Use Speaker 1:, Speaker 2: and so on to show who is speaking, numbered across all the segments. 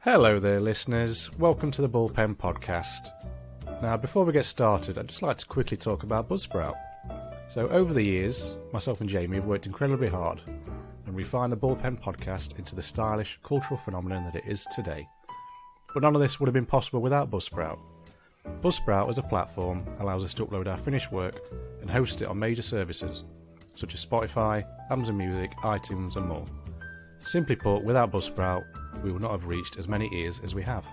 Speaker 1: Hello there, listeners. Welcome to the Bullpen Podcast. Now, before we get started, I'd just like to quickly talk about Buzzsprout. So, over the years, myself and Jamie have worked incredibly hard and refined the Bullpen Podcast into the stylish cultural phenomenon that it is today. But none of this would have been possible without Buzzsprout. Buzzsprout as a platform allows us to upload our finished work and host it on major services such as Spotify, Amazon Music, iTunes and more. Simply put, without Buzzsprout, we would not have reached as many ears as we have.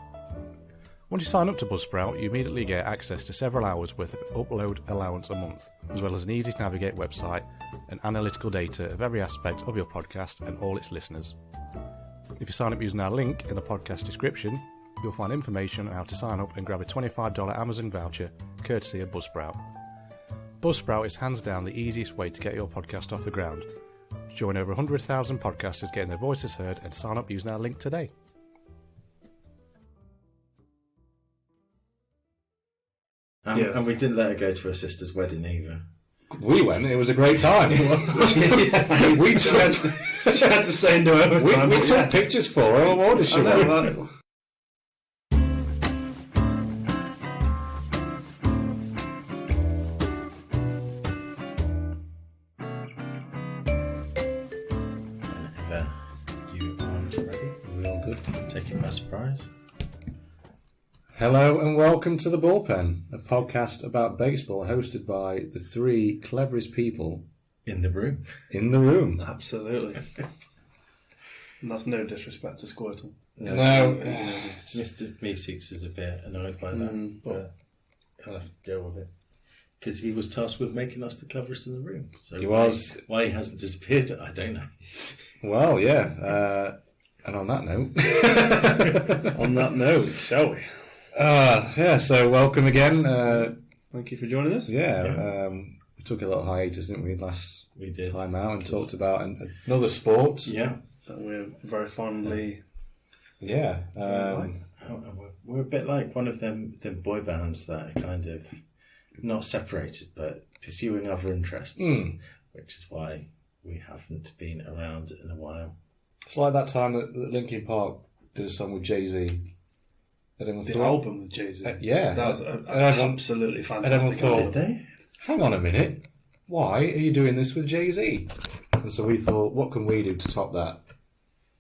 Speaker 1: Once you sign up to Buzzsprout, you immediately get access to several hours worth of upload allowance a month, as well as an easy to navigate website and analytical data of every aspect of your podcast and all its listeners. If you sign up using our link in the podcast description, you'll find information on how to sign up and grab a $25 Amazon voucher courtesy of Buzzsprout. Buzzsprout is hands down the easiest way to get your podcast off the ground. Join over 100,000 podcasters getting their voices heard and sign up using our link today.
Speaker 2: And we didn't let her go to her sister's wedding either.
Speaker 1: We went, it was a great time.
Speaker 2: She had to stay and do overtime.
Speaker 1: We took pictures for her. What order she went.
Speaker 2: Take it by surprise.
Speaker 1: Hello and welcome to The Bullpen, a podcast about baseball hosted by the three cleverest people
Speaker 2: in the room.
Speaker 3: Absolutely. And that's no disrespect to Squirtle.
Speaker 1: No.
Speaker 2: Mr. Meeseeks is a bit annoyed by that, but I'll have to deal with it. Because he was tasked with making us the cleverest in the room. So
Speaker 1: he was.
Speaker 2: Why he hasn't disappeared, I don't know.
Speaker 1: Well, yeah. And on that note,
Speaker 3: shall we?
Speaker 1: So welcome again.
Speaker 3: Thank you for joining us.
Speaker 1: We took a little hiatus, didn't we,
Speaker 2: we did.
Speaker 1: time out and talked about another sport.
Speaker 3: Yeah. That we're very fondly...
Speaker 1: Yeah.
Speaker 2: We're a bit like one of them boy bands that are kind of not separated, but pursuing other interests, which is why we haven't been around in a while.
Speaker 1: It's like that time that Linkin Park did a song with Jay-Z.
Speaker 3: The album with Jay-Z.
Speaker 1: Yeah.
Speaker 3: That was absolutely fantastic.
Speaker 1: Thought,
Speaker 2: did they?
Speaker 1: Hang on a minute. Why are you doing this with Jay-Z? And so we thought, what can we do to top that?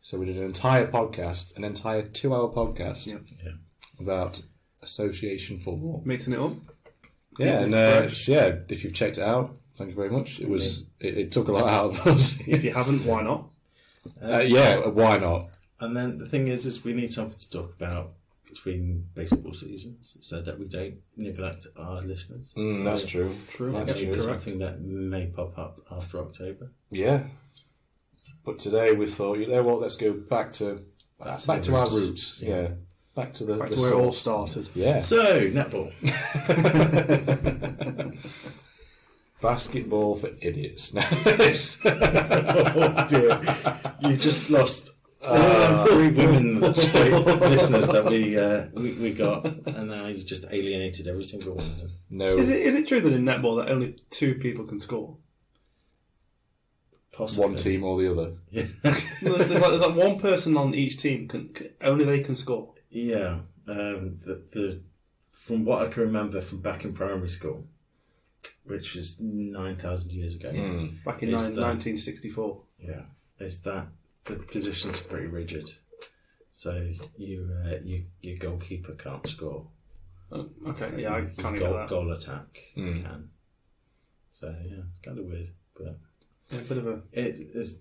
Speaker 1: So we did an entire 2-hour podcast about association football.
Speaker 3: Mixing it up.
Speaker 1: Yeah, and if you've checked it out, thank you very much. It took a lot out of us.
Speaker 3: If you haven't, why not?
Speaker 1: Why not?
Speaker 2: And then the thing is we need something to talk about between baseball seasons so that we don't neglect our listeners.
Speaker 1: So that's true.
Speaker 2: That's true. Something that may pop up after October.
Speaker 1: Yeah. But today we thought, you know what, let's go back to our roots. Yeah. Back to
Speaker 3: where it all started.
Speaker 1: Yeah.
Speaker 2: So, netball.
Speaker 1: Basketball for idiots.
Speaker 2: Oh dear. You just lost 3 women listeners that we got, and now you just alienated every single one of them.
Speaker 1: No.
Speaker 3: Is it true that in netball that only 2 people can score?
Speaker 2: Possibly.
Speaker 1: One team or the other.
Speaker 2: Yeah.
Speaker 3: there's like one person on each team only they can score.
Speaker 2: Yeah. From what I can remember from back in primary school, which was 9,000 years ago.
Speaker 3: Back in 1964.
Speaker 2: Yeah. Is that the positions are pretty rigid. So your goalkeeper can't score.
Speaker 3: Oh, okay, yeah, I kind of get that.
Speaker 2: Goal attack can. So yeah, it's kind of weird, but
Speaker 3: a bit of a.
Speaker 2: It is.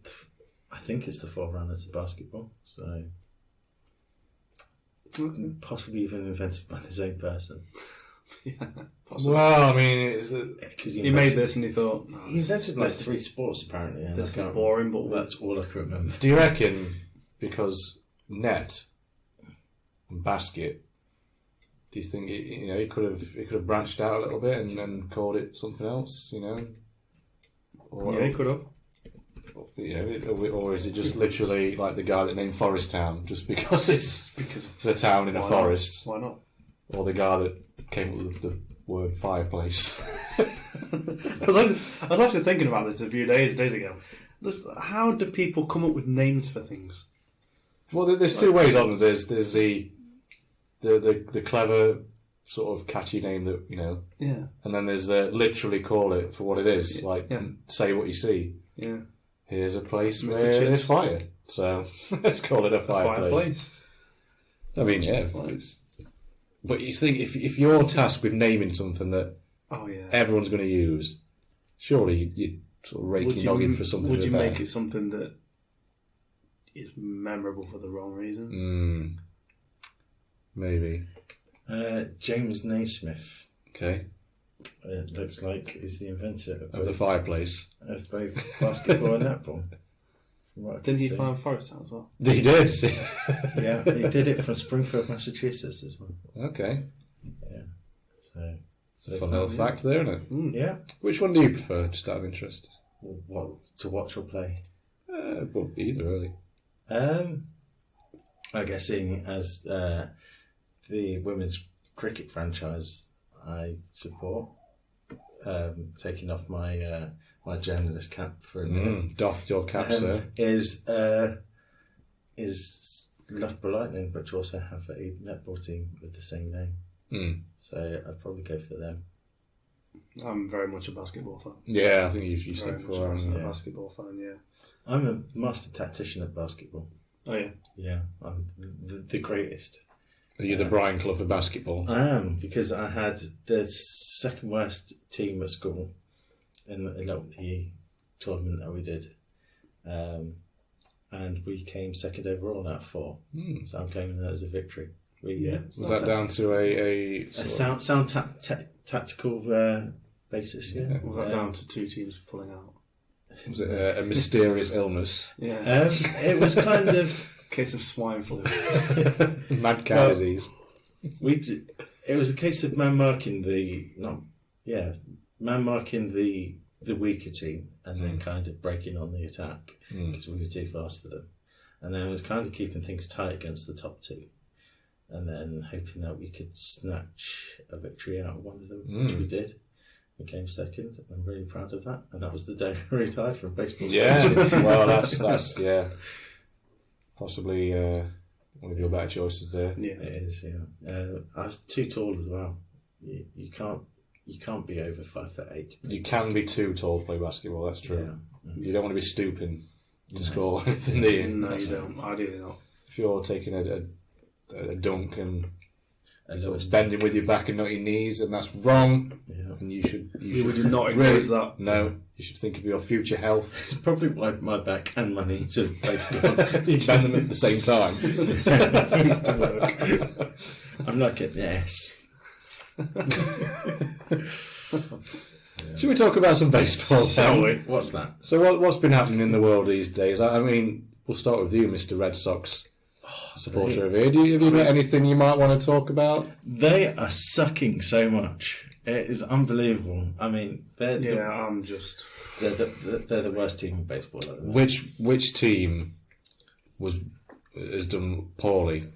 Speaker 2: I think it's the forerunner to basketball. So possibly even invented by the same person.
Speaker 3: Yeah, possibly.
Speaker 1: Well, I mean,
Speaker 3: he made this and he thought...
Speaker 2: he invented like 3 sports, apparently. And
Speaker 3: this is boring, but...
Speaker 2: That's all I can remember.
Speaker 1: Do you reckon, because net and basket, do you think it could have branched out a little bit and then called it something else,
Speaker 3: Or, he could have.
Speaker 1: Or is it just literally like the guy that named Forest Town, just because it's a town in a forest?
Speaker 3: Why not?
Speaker 1: Or the guy that came up with the word fireplace?
Speaker 3: I was actually thinking about this a few days ago. How do people come up with names for things?
Speaker 1: Well, there's two ways on it. There's the clever sort of catchy name that
Speaker 3: Yeah.
Speaker 1: and then there's the literally call it for what it is.
Speaker 3: Yeah.
Speaker 1: Say what you see.
Speaker 3: Yeah.
Speaker 1: Here's a place
Speaker 3: Mr.
Speaker 1: where
Speaker 3: Chips.
Speaker 1: there's fire. So let's call it a fireplace.
Speaker 3: Fireplace.
Speaker 1: I mean, yeah. But you think if you're tasked with naming something that
Speaker 3: Oh yeah.
Speaker 1: everyone's going to use, surely you'd sort of rake your noggin for something.
Speaker 3: Would you
Speaker 1: better.
Speaker 3: make it something that is memorable for the wrong reasons?
Speaker 1: Maybe.
Speaker 2: James Naismith.
Speaker 1: Okay.
Speaker 2: It looks like he's the inventor
Speaker 1: Of the fireplace.
Speaker 2: of both basketball and netball. From what I can
Speaker 3: Didn't he
Speaker 2: see.
Speaker 3: find Forest Town as well?
Speaker 1: He did.
Speaker 2: Yeah, he did it from Springfield, Massachusetts as well.
Speaker 1: Okay.
Speaker 2: Yeah. So,
Speaker 1: It's a fun little fact there, isn't it?
Speaker 2: yeah.
Speaker 1: Which one do you prefer, just out of interest?
Speaker 2: What to watch or play?
Speaker 1: Well, either, really.
Speaker 2: I guess seeing as the women's cricket franchise I support, taking off my my journalist cap for a minute,
Speaker 1: Doth your cap, sir.
Speaker 2: is Loughborough Lightning, which also have a netball team with the same name. So I'd probably go for them.
Speaker 3: I'm very much a basketball fan.
Speaker 1: Yeah, I think you've
Speaker 3: Very
Speaker 1: said
Speaker 3: much
Speaker 1: before.
Speaker 3: a basketball fan, yeah.
Speaker 2: I'm a master tactician at basketball.
Speaker 3: Oh yeah.
Speaker 2: Yeah, I'm the greatest.
Speaker 1: Are you the Brian Clough of basketball?
Speaker 2: I am, because I had the second worst team at school in the little PE tournament that we did. And we came second overall out of 4. So I'm claiming that as a victory.
Speaker 1: Was that down to a
Speaker 2: sound tactical basis? Yeah.
Speaker 3: Was that down to 2 teams pulling out?
Speaker 1: was it a mysterious illness?
Speaker 3: Yeah.
Speaker 2: It was kind of
Speaker 3: Case of swine flu.
Speaker 1: Mad cow disease.
Speaker 2: It was a case of man marking the weaker team and then kind of breaking on the attack because we were too fast for them, and then it was kind of keeping things tight against the top 2, and then hoping that we could snatch a victory out of one of them, which we did. We came second. I'm really proud of that, and that was the day I retired from baseball.
Speaker 1: Yeah, well, that's possibly one of your better choices there.
Speaker 3: Yeah.
Speaker 2: It is. Yeah, I was too tall as well. You can't be over 5'8".
Speaker 1: You can be too tall to play basketball. That's true.
Speaker 2: Yeah.
Speaker 1: You don't want to be stooping to score anything, do you?
Speaker 3: No, you don't. Ideally not.
Speaker 1: If you're taking a dunk and
Speaker 2: And
Speaker 1: sort of bending with your back and not your knees, and that's wrong.
Speaker 2: yeah.
Speaker 1: And you should
Speaker 3: would not encourage that.
Speaker 1: No, you should think of your future health.
Speaker 2: It's probably why my back and my knees have both gone.
Speaker 1: You bend them at the same time.
Speaker 3: Cease to work.
Speaker 2: I'm like an S.
Speaker 1: Should we talk about some baseball now?
Speaker 2: What's that?
Speaker 1: So what's been happening in the world these days? I mean, we'll start with you, Mr. Red Sox supporter of here. Have you got anything you might want to talk about?
Speaker 2: They are sucking so much. It is unbelievable. I mean, they're the worst team in baseball at the moment.
Speaker 1: Which team has done poorly,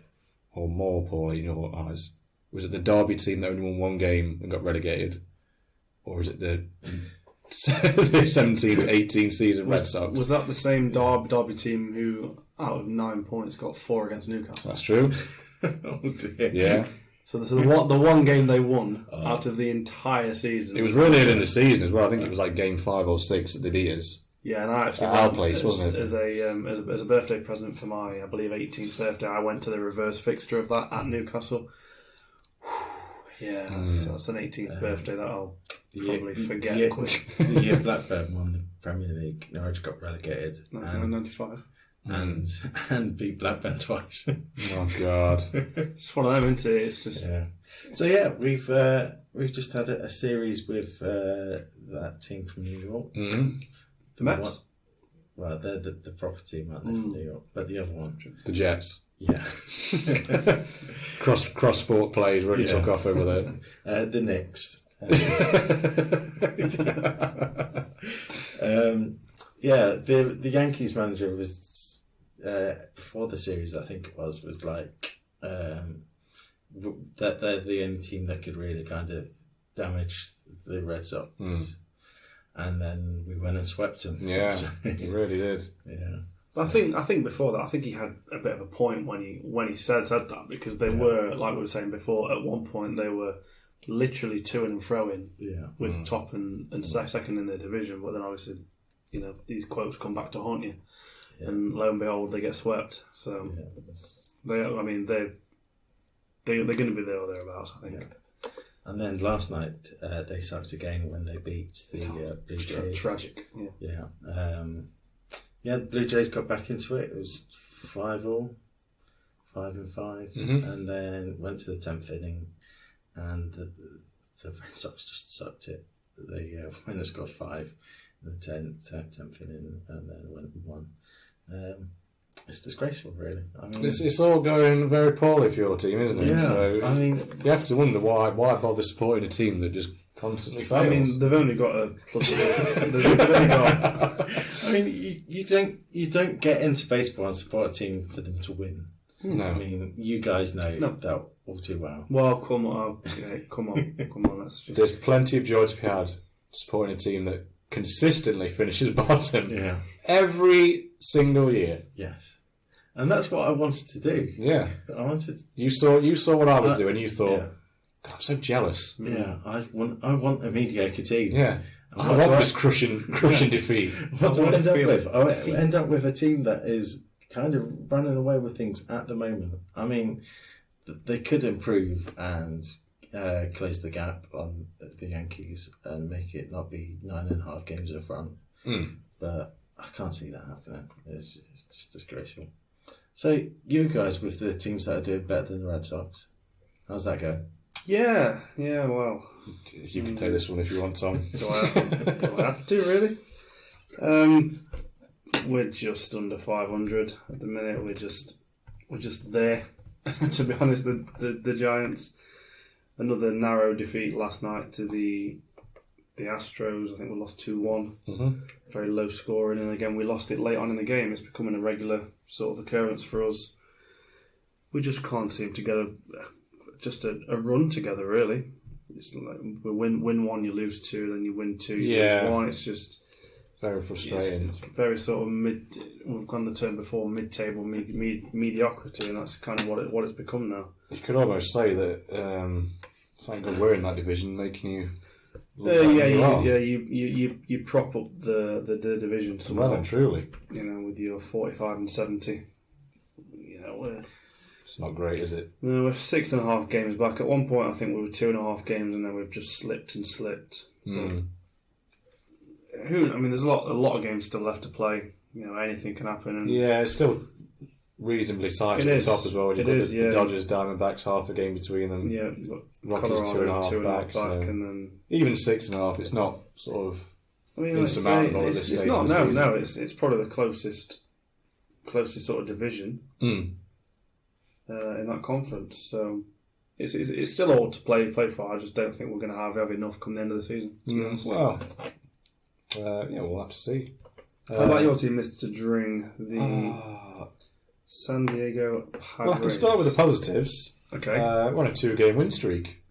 Speaker 1: or more poorly in your eyes? Was it the Derby team that only won 1 game and got relegated, or is it the 17 to 18 season Red Sox?
Speaker 3: Was that the same Derby team who, out of 9 points, got 4 against Newcastle?
Speaker 1: That's true.
Speaker 2: Oh dear.
Speaker 1: Yeah.
Speaker 3: So the one game they won out of the entire season.
Speaker 1: It was really early in the season as well. I think it was like game 5 or 6 at the Diaz.
Speaker 3: Yeah, and I actually
Speaker 1: At our place, wasn't it?
Speaker 3: As a birthday present for my, I believe, 18th birthday, I went to the reverse fixture of that at Newcastle. Yeah, that's an 18th birthday that I'll probably forget quick.
Speaker 2: The year Blackburn won the Premier League, Norwich got relegated.
Speaker 3: 1995.
Speaker 2: And beat Blackburn twice.
Speaker 1: Oh God!
Speaker 3: It's one of them, isn't it? It's just
Speaker 2: So yeah, we've just had a series with that team from New York.
Speaker 1: Mm-hmm.
Speaker 3: The Mets.
Speaker 2: Well, they're the proper team, aren't they, from New York? But the other one,
Speaker 1: The Jets.
Speaker 2: yeah,
Speaker 1: Cross sport plays really took off over there.
Speaker 2: the Knicks. The Yankees manager was before the series, I think it was like that they're the only team that could really kind of damage the Red Sox, and then we went and swept them.
Speaker 1: Yeah, it really did.
Speaker 2: Yeah.
Speaker 3: I think before that, I think he had a bit of a point when he said that, because they were, like we were saying before, at one point they were literally to and fro-ing with top and second in their division, but then obviously, these quotes come back to haunt you, and lo and behold, they get swept. So they're going to be there or thereabouts, I think.
Speaker 2: Yeah. And then last night they sucked again when they beat the Blue Jays.
Speaker 3: Tragic.
Speaker 2: Yeah. The Blue Jays got back into it. It was 5-5, and then went to the 10th inning, and the Red Sox just sucked it. They went and scored 5 in the 10th inning, and then went and won. It's disgraceful, really. I mean,
Speaker 1: it's all going very poorly for your team, isn't it?
Speaker 2: Yeah,
Speaker 1: So
Speaker 2: I mean,
Speaker 1: you have to wonder why bother supporting a team that just constantly fails.
Speaker 3: I mean, they've only got a plus. They've only got.
Speaker 2: I mean, you don't get into baseball and support a team for them to win.
Speaker 1: No.
Speaker 2: I mean, you guys know that all too well.
Speaker 3: Well, come on. That's just...
Speaker 1: There's plenty of joy to be had supporting a team that consistently finishes bottom.
Speaker 2: Yeah.
Speaker 1: Every single year.
Speaker 2: Yes. And that's what I wanted to do.
Speaker 1: Yeah.
Speaker 2: I wanted.
Speaker 1: You saw what I was doing. You thought, God, I'm so jealous.
Speaker 2: Yeah. I want a mediocre team.
Speaker 1: Yeah. I want this crushing defeat.
Speaker 2: What do I end up with? I end up with a team that is kind of running away with things at the moment. I mean, they could improve and close the gap on the Yankees and make it not be 9.5 games in front. But I can't see that happening. It's just disgraceful. So, you guys with the teams that are doing better than the Red Sox, how's that go?
Speaker 3: Yeah, well...
Speaker 1: You can take this one if you want, Tom.
Speaker 3: Do I have to, really? We're just under 500 at the minute. We're just there, to be honest. The Giants, another narrow defeat last night to the Astros. I think we lost 2-1. Very low scoring, and again we lost it late on in the game. It's becoming a regular sort of occurrence for us. We just can't seem to get a run together, really. It's like we win 1, you lose 2, then you win 2, you lose 1. It's just
Speaker 1: very frustrating.
Speaker 3: It's very sort of mid. We've gone the term before, mid-table mediocrity, and that's kind of what it's become now.
Speaker 1: You could almost say that. Thank God we're in that division, making you.
Speaker 3: You prop up the division somewhat.
Speaker 1: Well and truly.
Speaker 3: With your 45 and 70.
Speaker 1: It's not great, is it?
Speaker 3: No, we're 6.5 games back. At one point, I think we were 2.5 games, and then we've just slipped. There's a lot of games still left to play. Anything can happen. And
Speaker 1: it's still reasonably tight at the top as well. You've got the Dodgers, Diamondbacks, half a game between them.
Speaker 3: Yeah, you've got
Speaker 1: Rockies
Speaker 3: Colorado,
Speaker 1: 2.5 back. So
Speaker 3: and then
Speaker 1: even 6.5, it's not sort of insurmountable at this stage.
Speaker 3: It's not. No, it's probably the closest sort of division in that conference. So it's still all to play for. I just don't think we're going to have enough come the end of the season.
Speaker 1: Well, we'll have to see.
Speaker 3: How about your team, Mr. Dring? The San Diego Padres.
Speaker 1: Well, I can start with the positives.
Speaker 3: Okay.
Speaker 1: We're on a 2-game win streak,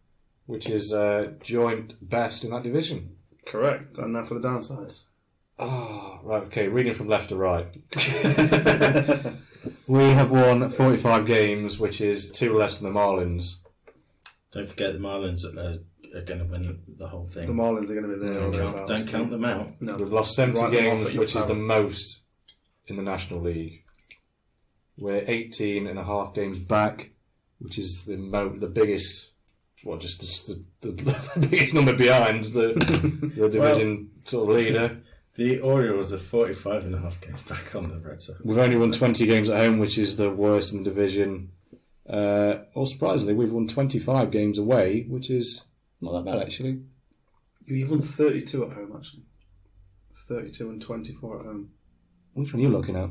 Speaker 1: which is joint best in that division.
Speaker 3: Correct. And now for the downsides.
Speaker 1: Right, okay, reading from left to right. We have won 45 games, which is 2 less than the Marlins.
Speaker 2: Don't forget the Marlins are going to win the whole thing.
Speaker 3: The Marlins are going to be there.
Speaker 2: Don't count them out.
Speaker 3: No.
Speaker 1: We've lost 70 games, which is the most in the National League. We're 18.5 games back, which is the biggest. Just the biggest number behind the division sort of leader.
Speaker 2: The Orioles are 45.5 games back on the Red Sox.
Speaker 1: We've only won 20 games at home, which is the worst in the division. Or surprisingly, we've won 25 games away, which is not that bad, actually.
Speaker 3: You've won 32 at home, actually. 32 and 24 at home.
Speaker 1: Which one are you looking at?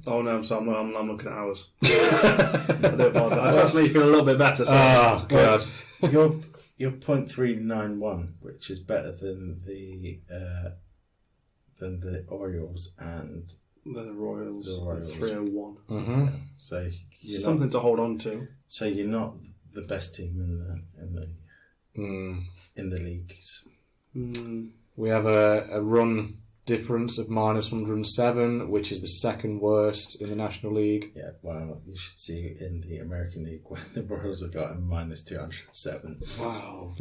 Speaker 3: Oh no, I'm looking at ours. I do apologise. That's me feeling a little bit better. So.
Speaker 1: Oh God,
Speaker 2: you're .391, which is better than the Orioles and
Speaker 3: the Royals. 301.
Speaker 1: Mm-hmm.
Speaker 2: So
Speaker 3: something to hold on to.
Speaker 2: So you're not the best team in the leagues.
Speaker 1: We have a run difference of minus 107, which is the second worst in the National League.
Speaker 2: Yeah, well, you should see in the American League when the Royals have got a minus 207.
Speaker 1: Wow.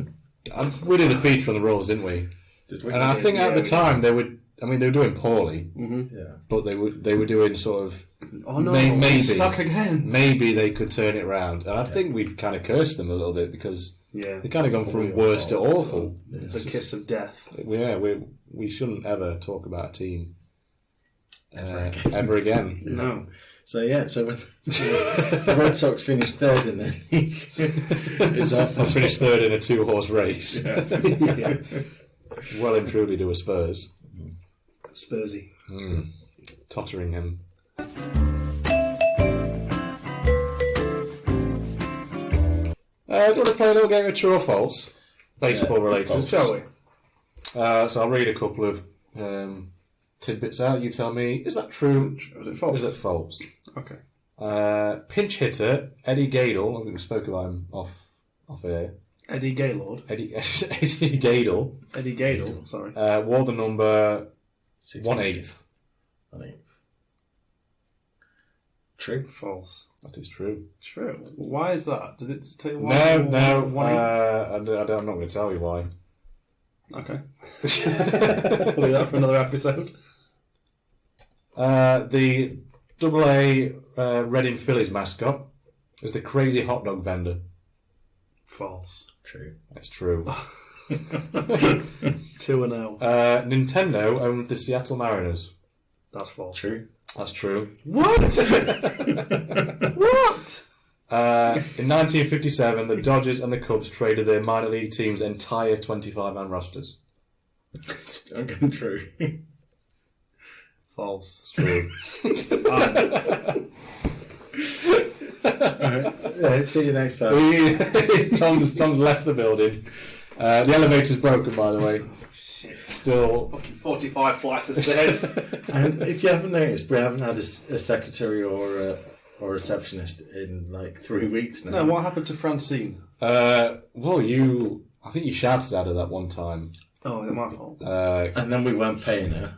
Speaker 1: We did a feature on the Royals, didn't we?
Speaker 2: Did we?
Speaker 1: And I think at the time they were doing poorly,
Speaker 2: Yeah.
Speaker 1: but they were doing sort of.
Speaker 3: Oh no,
Speaker 1: maybe
Speaker 3: suck again.
Speaker 1: Maybe they could turn it around, and I think we've kind of cursed them a little bit because
Speaker 3: Yeah,
Speaker 1: they've kind of gone from worst to awful.
Speaker 3: the kiss of death.
Speaker 1: Yeah, we shouldn't ever talk about a team ever again.
Speaker 3: No.
Speaker 2: So when the Red Sox finished third in the league, it's our
Speaker 1: I
Speaker 2: fault.
Speaker 1: finished third in a 2-horse race.
Speaker 3: Yeah.
Speaker 1: Well and truly to a Spurs.
Speaker 3: Spursy.
Speaker 1: Tottering him. Do you want to play a little game of true or false? Baseball related.
Speaker 2: false.
Speaker 3: Shall we?
Speaker 1: So I'll read a couple of tidbits out. You tell me, is that true?
Speaker 3: Was it
Speaker 1: Or
Speaker 3: false?
Speaker 1: is that false?
Speaker 3: Okay.
Speaker 1: Pinch hitter Eddie Gadel. I think we spoke about him off air.
Speaker 3: Eddie Gaylord.
Speaker 1: Eddie Gadel
Speaker 3: Eddie Gadel, sorry.
Speaker 1: wore the number 1/8.
Speaker 2: True.
Speaker 3: False.
Speaker 1: That is true.
Speaker 3: True. Why is that? Does it tell you why?
Speaker 1: No.
Speaker 3: Why?
Speaker 1: I'm not going to tell you why.
Speaker 3: Okay. We'll leave that for another episode.
Speaker 1: The AA Reading Phillies mascot is the crazy hot dog vendor.
Speaker 3: False.
Speaker 2: True.
Speaker 1: That's true.
Speaker 3: 2-0.
Speaker 1: Nintendo owned the Seattle Mariners.
Speaker 3: That's false.
Speaker 2: True.
Speaker 1: That's true.
Speaker 3: What? What?
Speaker 1: In 1957, the Dodgers and the Cubs traded their minor league team's entire 25-man rosters.
Speaker 2: Okay, true.
Speaker 3: False.
Speaker 1: It's true.
Speaker 2: Yeah, see you next time.
Speaker 1: Tom's left the building. The elevator's broken, by the way.
Speaker 3: Shit.
Speaker 1: Still.
Speaker 3: Fucking 45 flights of stairs.
Speaker 2: And if you haven't noticed, we haven't had a secretary or a receptionist in like 3 weeks now.
Speaker 3: No, what happened to Francine?
Speaker 1: Well, I think you shouted at her that one time.
Speaker 3: Oh, is it my fault?
Speaker 2: And then we weren't paying her.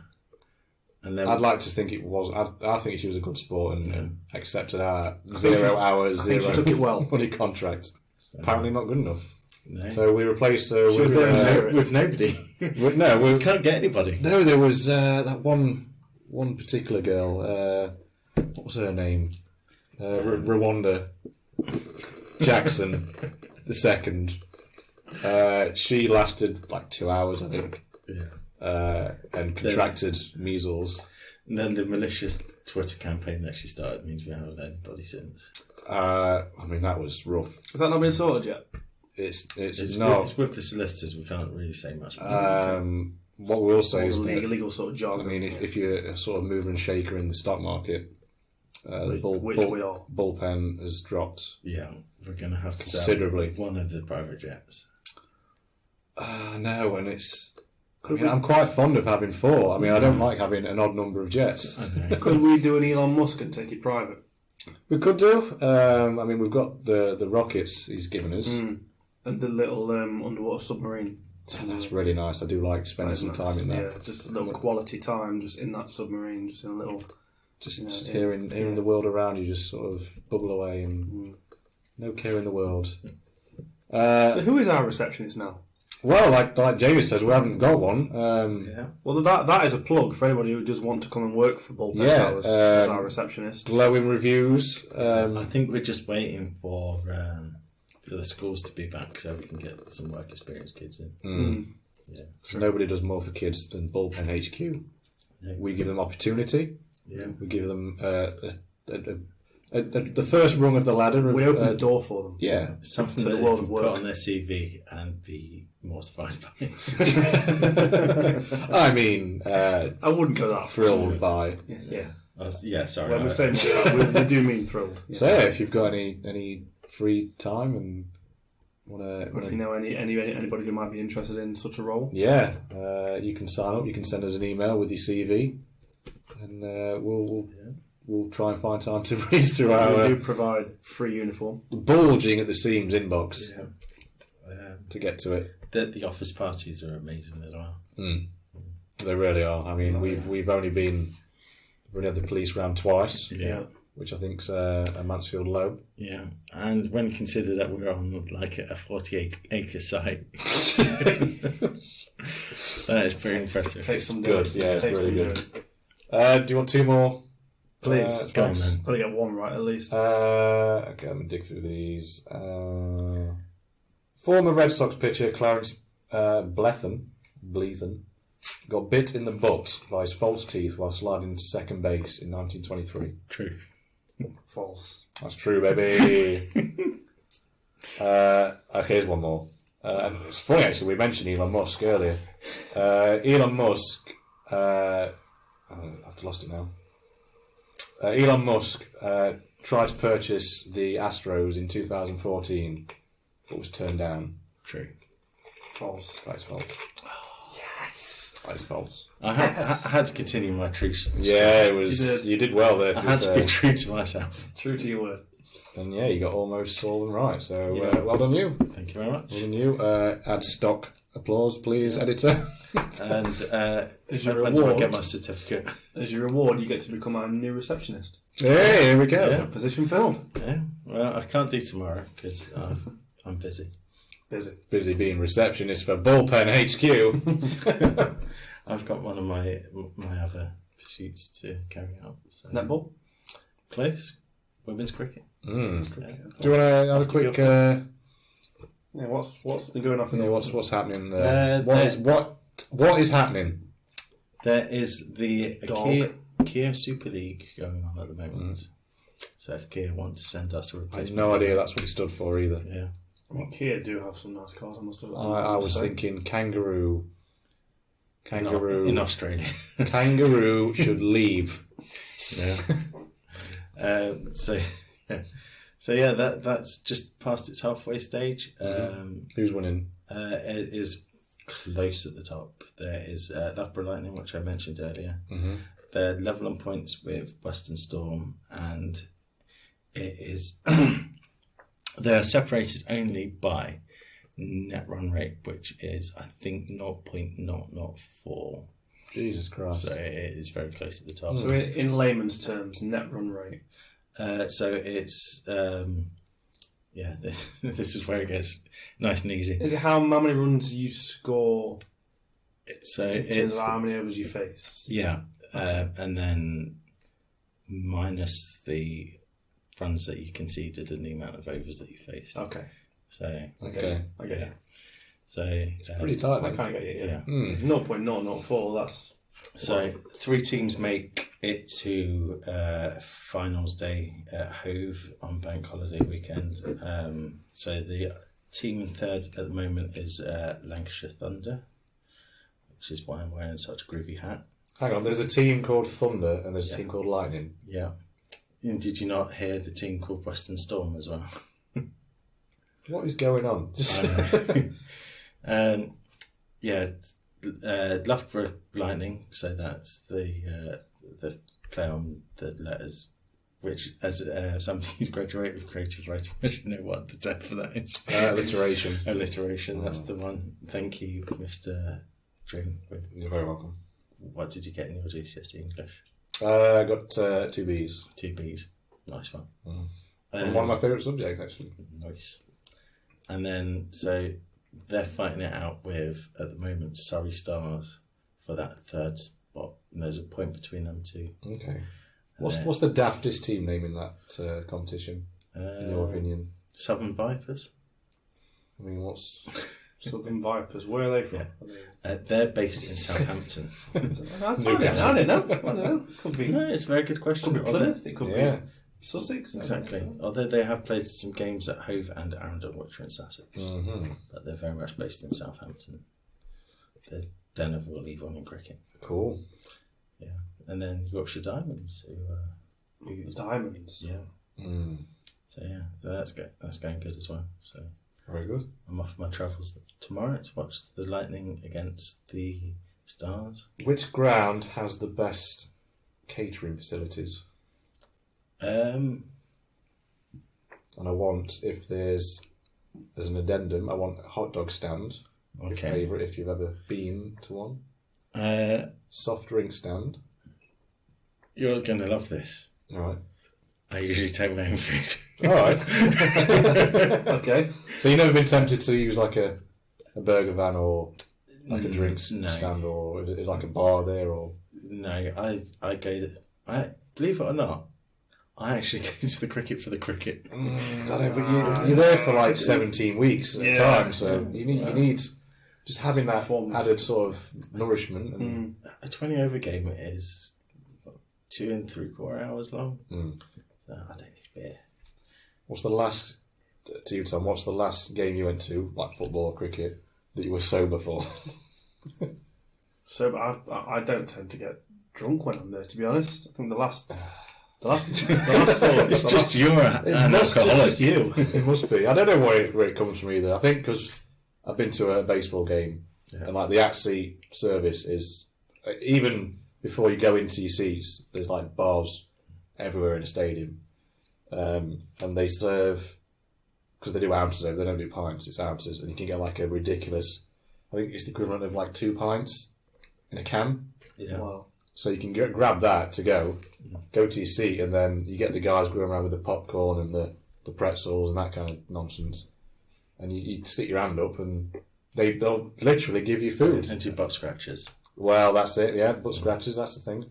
Speaker 2: And then
Speaker 1: I'd like to think it was. I think she was a good sport and accepted our 0 hours,
Speaker 3: I think she
Speaker 1: 0
Speaker 3: took it well.
Speaker 1: money contract. Apparently not good enough.
Speaker 2: no.
Speaker 1: So we replaced her
Speaker 3: She was
Speaker 1: with.
Speaker 3: there in spirit.
Speaker 2: With nobody.
Speaker 1: We
Speaker 2: We can't get anybody.
Speaker 1: No, there was that one particular girl. What was her name? Rwanda Jackson the second. She lasted like 2 hours, I think.
Speaker 2: Yeah.
Speaker 1: And contracted measles.
Speaker 2: And then the malicious Twitter campaign that she started means we haven't had anybody since.
Speaker 1: I mean, that was rough.
Speaker 3: Has that not been sorted yet?
Speaker 2: It's
Speaker 1: not.
Speaker 2: with the solicitors. We can't really say much.
Speaker 1: What we'll say is
Speaker 3: the
Speaker 1: that,
Speaker 3: legal sort of jargon.
Speaker 1: I mean, if you're a sort of mover and shaker in the stock market, the
Speaker 3: which we are.
Speaker 1: bullpen has dropped
Speaker 2: Yeah, we're going to have to
Speaker 1: considerably.
Speaker 2: sell one of the private jets.
Speaker 1: No, and it's. I mean, I'm quite fond of having 4. I mean, I don't like having an odd number of jets.
Speaker 3: Could we do an Elon Musk and take it private?
Speaker 1: We could do. I mean, we've got the rockets he's given us.
Speaker 3: And the little underwater submarine.
Speaker 1: That's really nice. I do like spending some time in that.
Speaker 3: Yeah, just a little quality time, just in that submarine, just in a little.
Speaker 1: Just hearing the world around you, just sort of bubble away and no care in the world.
Speaker 3: So who is our receptionist now?
Speaker 1: Well, like Jamie says, we haven't got one.
Speaker 2: Yeah.
Speaker 3: Well, that is a plug for anybody who does want to come and work for Bullpen Towers as our receptionist.
Speaker 1: Glowing reviews.
Speaker 2: I think we're just waiting for the schools to be back so we can get some work experience kids in. Yeah.
Speaker 1: So nobody does more for kids than Bullpen HQ.
Speaker 2: Yeah.
Speaker 1: We give them opportunity.
Speaker 2: Yeah.
Speaker 1: We give them the first rung of the ladder.
Speaker 3: We open the door for them.
Speaker 1: Yeah.
Speaker 2: Something
Speaker 3: To the
Speaker 2: that
Speaker 3: world
Speaker 2: they
Speaker 3: of
Speaker 2: can put
Speaker 3: work.
Speaker 2: on their CV and be mortified by.
Speaker 1: I mean,
Speaker 3: I wouldn't go that far.
Speaker 1: thrilled by.
Speaker 3: Yeah.
Speaker 2: Yeah, sorry.
Speaker 3: When we say we do mean thrilled. Yeah.
Speaker 1: So yeah, if you've got any free time and
Speaker 3: Or if you know anybody who might be interested in such a role,
Speaker 1: yeah, you can sign up. You can send us an email with your CV, and we'll try and find time to read through
Speaker 3: we
Speaker 1: our
Speaker 3: do provide free uniform.
Speaker 1: bulging at the seams inbox
Speaker 2: Yeah.
Speaker 1: to get to it.
Speaker 2: The office parties are amazing as well.
Speaker 1: They really are. I mean, we've only had the police round twice.
Speaker 2: Yeah.
Speaker 1: Which I think's a Mansfield low.
Speaker 2: Yeah, and when you consider that we're on like a 48-acre site, that is pretty impressive.
Speaker 3: Takes some
Speaker 1: Good,
Speaker 3: doing.
Speaker 1: yeah, it's
Speaker 3: Takes
Speaker 1: really
Speaker 3: some
Speaker 1: good.
Speaker 3: doing.
Speaker 1: Do you want two more?
Speaker 3: Please.
Speaker 2: Go on,
Speaker 1: facts?
Speaker 2: then.
Speaker 3: Got to get one right at least.
Speaker 1: Okay, let me dig through these. Former Red Sox pitcher Clarence Blethen got bit in the butt by his false teeth while sliding into second base in 1923.
Speaker 2: True.
Speaker 3: False.
Speaker 1: That's true, baby. Okay, here's one more. It's funny, actually, we mentioned Elon Musk earlier. Elon Musk... I've lost it now. Elon Musk tried to purchase the Astros in 2014, but was turned down.
Speaker 2: True.
Speaker 3: False.
Speaker 1: That's false.
Speaker 3: Yes.
Speaker 1: That's false.
Speaker 2: I had to continue my truth.
Speaker 1: Yeah, it was. You did well there.
Speaker 2: I had to be true to myself.
Speaker 3: True to your word.
Speaker 1: And yeah, you got almost all of them right. So
Speaker 2: Yeah.
Speaker 1: well done you.
Speaker 2: Thank you very much.
Speaker 1: Well done you. Add stock applause, please, editor.
Speaker 2: And
Speaker 3: As your
Speaker 2: when do I
Speaker 3: reward,
Speaker 2: get my certificate?
Speaker 3: as your reward, you get to become our new receptionist.
Speaker 1: Hey, here we go.
Speaker 2: Yeah.
Speaker 3: Position filled.
Speaker 2: Yeah. Well, I can't do tomorrow because I'm busy.
Speaker 3: Busy.
Speaker 1: Being receptionist for Bullpen HQ.
Speaker 2: I've got one of my other pursuits to carry out. So.
Speaker 3: Netball.
Speaker 2: Close. Women's cricket.
Speaker 1: Do you want to have a quick?
Speaker 3: Yeah. What's been going on?
Speaker 1: What's happening there? What is happening?
Speaker 2: There is the
Speaker 3: Dog.
Speaker 2: Kia Super League going on at the moment. So if Kia want to send us a
Speaker 1: I had
Speaker 2: replacement,
Speaker 1: no idea that's what it stood for either.
Speaker 2: Yeah.
Speaker 3: I mean, Kia do have some nice cars. I must have.
Speaker 1: I was thinking kangaroo.
Speaker 2: In Australia.
Speaker 1: Kangaroo should leave.
Speaker 2: Yeah. So that's just past its halfway stage.
Speaker 1: Who's winning?
Speaker 2: It is close at the top. There is Loughborough Lightning, which I mentioned earlier. They're level on points with Western Storm, and it is they're separated only by net run rate, which is I think 0.004.
Speaker 1: Jesus Christ!
Speaker 2: So it is very close at the top.
Speaker 3: So in layman's terms, net run rate.
Speaker 2: So it's this is where it gets nice and easy.
Speaker 3: Is it how many runs you score?
Speaker 2: So
Speaker 3: In terms
Speaker 2: it's
Speaker 3: of how many overs you face.
Speaker 2: and then minus the runs that you conceded and the amount of overs that you faced.
Speaker 3: Okay.
Speaker 2: So
Speaker 1: Okay.
Speaker 3: I get it.
Speaker 2: so
Speaker 1: Pretty tight
Speaker 3: I
Speaker 1: then.
Speaker 3: can't get it.
Speaker 2: yeah.
Speaker 3: 0.004. That's
Speaker 2: So 3 teams make it to finals day at Hove on Bank Holiday weekend. So the team in third at the moment is Lancashire Thunder, which is why I'm wearing such a groovy hat.
Speaker 1: Hang on, there's a team called Thunder and there's a team called Lightning.
Speaker 2: Yeah. And did you not hear the team called Western Storm as well?
Speaker 1: What is going on?
Speaker 2: Loughborough Lightning. So that's the play on the letters, which as somebody who's graduated with creative writing, I should know what the term for that is.
Speaker 1: Alliteration.
Speaker 2: Alliteration. That's the one. Thank you, Mr. Dream.
Speaker 1: You're very welcome.
Speaker 2: What did you get in your GCSE English?
Speaker 1: I got 2 Bs.
Speaker 2: 2 Bs. Nice one.
Speaker 1: And one of my favourite subjects, actually.
Speaker 2: Nice. And then, so they're fighting it out with, at the moment, Surrey Stars for that third spot. And there's a point between them two.
Speaker 1: Okay. What's the daftest team name in that competition, in your opinion?
Speaker 2: Southern Vipers.
Speaker 1: I mean, what's...
Speaker 3: Southern Vipers. Where are they from?
Speaker 2: They're based in Southampton.
Speaker 3: I don't know. Could be.
Speaker 2: No, it's a very good question.
Speaker 3: Could be Plymouth. It could
Speaker 1: Yeah.
Speaker 3: be Sussex.
Speaker 2: Exactly. Although they have played some games at Hove and Arundel, which are in Sussex.
Speaker 1: Mm-hmm.
Speaker 2: But they're very much based in Southampton. They're den of all evil in cricket.
Speaker 1: Cool.
Speaker 2: Yeah. And then Yorkshire Diamonds, who
Speaker 3: The Diamonds.
Speaker 2: yeah. So yeah, so that's going good as well. So
Speaker 1: Very good.
Speaker 2: I'm off my travels tomorrow to watch the Lightning against the Stars.
Speaker 1: Which ground has the best catering facilities?
Speaker 2: Um,
Speaker 1: And I want, if there's an addendum, I want a hot dog stand. Your
Speaker 2: okay.
Speaker 1: favourite, if you've ever been to one. Soft drink stand.
Speaker 2: You're going to love this.
Speaker 1: All right.
Speaker 2: I usually take my own food.
Speaker 1: All right.
Speaker 3: Okay.
Speaker 1: So you've never been tempted to use like a burger van or like a drinks
Speaker 2: no.
Speaker 1: stand, or is it like a bar there, or?
Speaker 2: No, I go. Believe it or not, I actually go to the cricket for the cricket.
Speaker 1: I know, but you're there for like 17 weeks at a time, so you need just having that added sort of nourishment. And
Speaker 2: A 20 over game is 2 3/4 hours long. So I don't need beer.
Speaker 1: What's the last, to you, Tom, what's the last game you went to, like football or cricket, that you were sober for?
Speaker 3: So I don't tend to get drunk when I'm there, to be honest. I think the last sort of...
Speaker 2: It's just you're an alcoholic.
Speaker 3: you.
Speaker 1: It must be. I don't know where it comes from either. I think because I've been to a baseball game, and like the ATSI service is, even before you go into your seats, there's like bars everywhere in the stadium, and they serve, because they do ounces over, they don't do pints, it's ounces, and you can get like a ridiculous, I think it's the equivalent of like 2 pints in a can.
Speaker 2: Yeah.
Speaker 3: Wow.
Speaker 1: So you can grab that to go to your seat, and then you get the guys going around with the popcorn and the pretzels and that kind of nonsense. And you stick your hand up, and they'll literally give you food.
Speaker 2: And 2 butt scratchers.
Speaker 1: Well, that's it, yeah, butt scratches, that's the thing.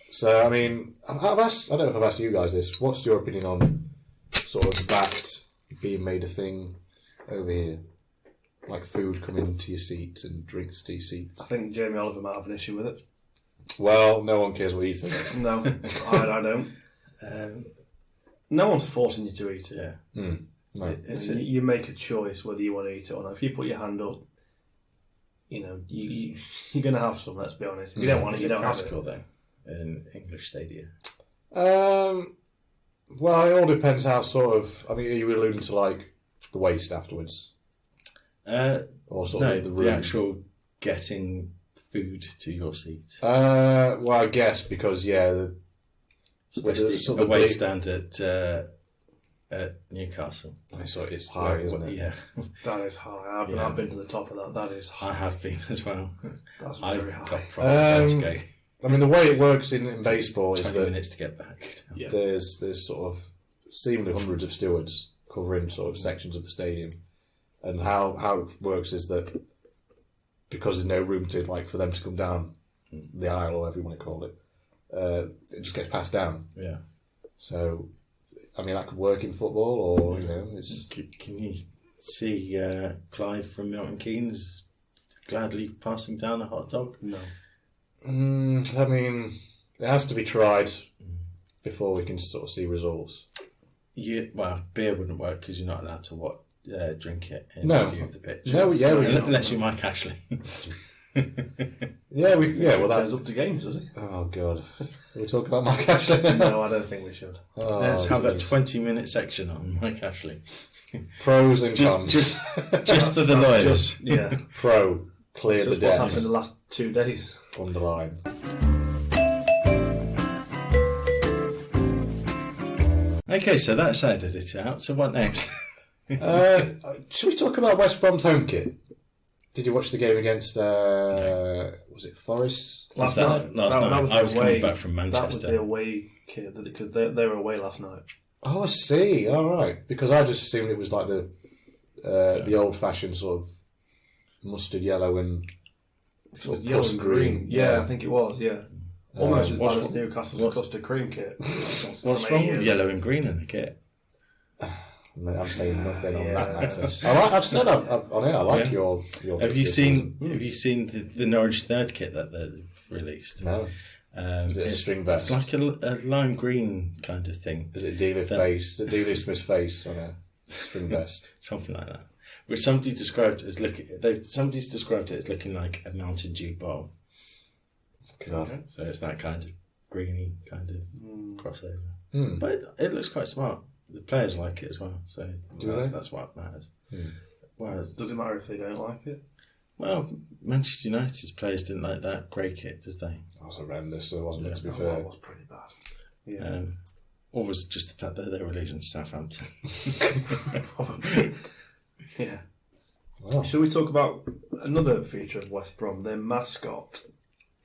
Speaker 1: So, I mean, I don't know if I've asked you guys this. What's your opinion on sort of that being made a thing over here? Like food coming to your seat and drinks to your seat.
Speaker 3: I think Jamie Oliver might have an issue with it.
Speaker 1: Well, no one cares what he thinks.
Speaker 3: No, I don't. No one's forcing you to eat it.
Speaker 2: Yeah.
Speaker 1: No.
Speaker 3: You make a choice whether you want to eat it or not. If you put your hand up, you're going to have some, let's be honest. If you don't want it, you don't have it.
Speaker 2: Practical, though, in English stadia?
Speaker 1: Well, it all depends how sort of... I mean, are you alluding to, like, the waste afterwards? Or sort of the room?
Speaker 2: The actual getting food to your seat.
Speaker 1: Well, I guess, because, yeah...
Speaker 2: Especially the waste stand at Newcastle.
Speaker 1: So it's high, isn't it?
Speaker 2: Yeah.
Speaker 3: That is high. I've been to the top of that. That is high.
Speaker 2: I have been as well.
Speaker 3: That's very
Speaker 2: I've
Speaker 3: high.
Speaker 2: got problems to go.
Speaker 1: I mean, the way it works in baseball is
Speaker 2: 20
Speaker 1: that
Speaker 2: minutes to get back.
Speaker 3: Yeah.
Speaker 1: there's sort of seemingly hundreds of stewards covering sort of sections of the stadium, and how it works is that because there's no room to for them to come down the aisle or whatever you want to call it, it just gets passed down.
Speaker 2: Yeah.
Speaker 1: So, I mean, that could work in football, or it's.
Speaker 2: Can you see Clive from Milton Keynes gladly passing down a hot dog?
Speaker 3: No.
Speaker 1: I mean, it has to be tried before we can sort of see results.
Speaker 2: Yeah, well, beer wouldn't work because you're not allowed to drink it in
Speaker 1: No.
Speaker 2: view of the pitch.
Speaker 1: No, yeah,
Speaker 2: unless you're Mike Ashley.
Speaker 1: Well,
Speaker 3: Turns up to games, does he?
Speaker 1: Oh God, we talk about Mike Ashley.
Speaker 3: No, I don't think we should.
Speaker 2: Let's have a 20-minute section on Mike Ashley.
Speaker 1: Pros and cons.
Speaker 2: Just for the lawyers.
Speaker 3: Yeah.
Speaker 1: Pro, clear the
Speaker 3: Just what's
Speaker 1: decks.
Speaker 3: happened the last 2 days.
Speaker 1: Underline.
Speaker 2: Okay, so that's edited it out. So what next?
Speaker 1: Should we talk about West Brom's home kit? Did you watch the game against, was it Forest?
Speaker 2: Last night. I was coming back from Manchester.
Speaker 3: That was the away kit, because they were away last night.
Speaker 1: Oh, I see. All right. Because I just assumed it was like the old-fashioned sort of mustard yellow and sort of
Speaker 3: Yellow
Speaker 1: Pruss
Speaker 3: and
Speaker 1: green.
Speaker 3: Yeah, I think it was, yeah. Almost as bad
Speaker 2: what's-
Speaker 3: as Newcastle's custard cream kit.
Speaker 2: What's
Speaker 3: From
Speaker 2: wrong
Speaker 3: 8
Speaker 2: with
Speaker 3: years
Speaker 2: yellow and green in the kit?
Speaker 1: I'm saying nothing on
Speaker 3: Yeah.
Speaker 1: that matter. I've said on it. I like
Speaker 2: Yeah.
Speaker 1: your.
Speaker 2: Have you seen the Norwich third kit that they've released?
Speaker 1: No. Is it a string vest?
Speaker 2: It's like a lime green kind of thing.
Speaker 1: Is it Dealey Smith's face on a string vest?
Speaker 2: Something like that. Which somebody's described it as looking like a Mountain Dew bowl.
Speaker 1: God.
Speaker 2: So it's that kind of greeny kind of crossover.
Speaker 1: Hmm.
Speaker 2: But it looks quite smart. The players like it as well. So
Speaker 1: they?
Speaker 2: that's what matters. Well,
Speaker 3: Does it matter if they don't like it?
Speaker 2: well, Manchester United's players didn't like that grey kit, did they?
Speaker 1: That was horrendous, wasn't it, to be
Speaker 3: That
Speaker 1: fair?
Speaker 3: was pretty bad. Yeah.
Speaker 2: Or was it just the fact that they were losing to Southampton?
Speaker 3: Probably. Yeah.
Speaker 4: Wow.
Speaker 3: Shall we talk about another feature of West Brom, their mascot?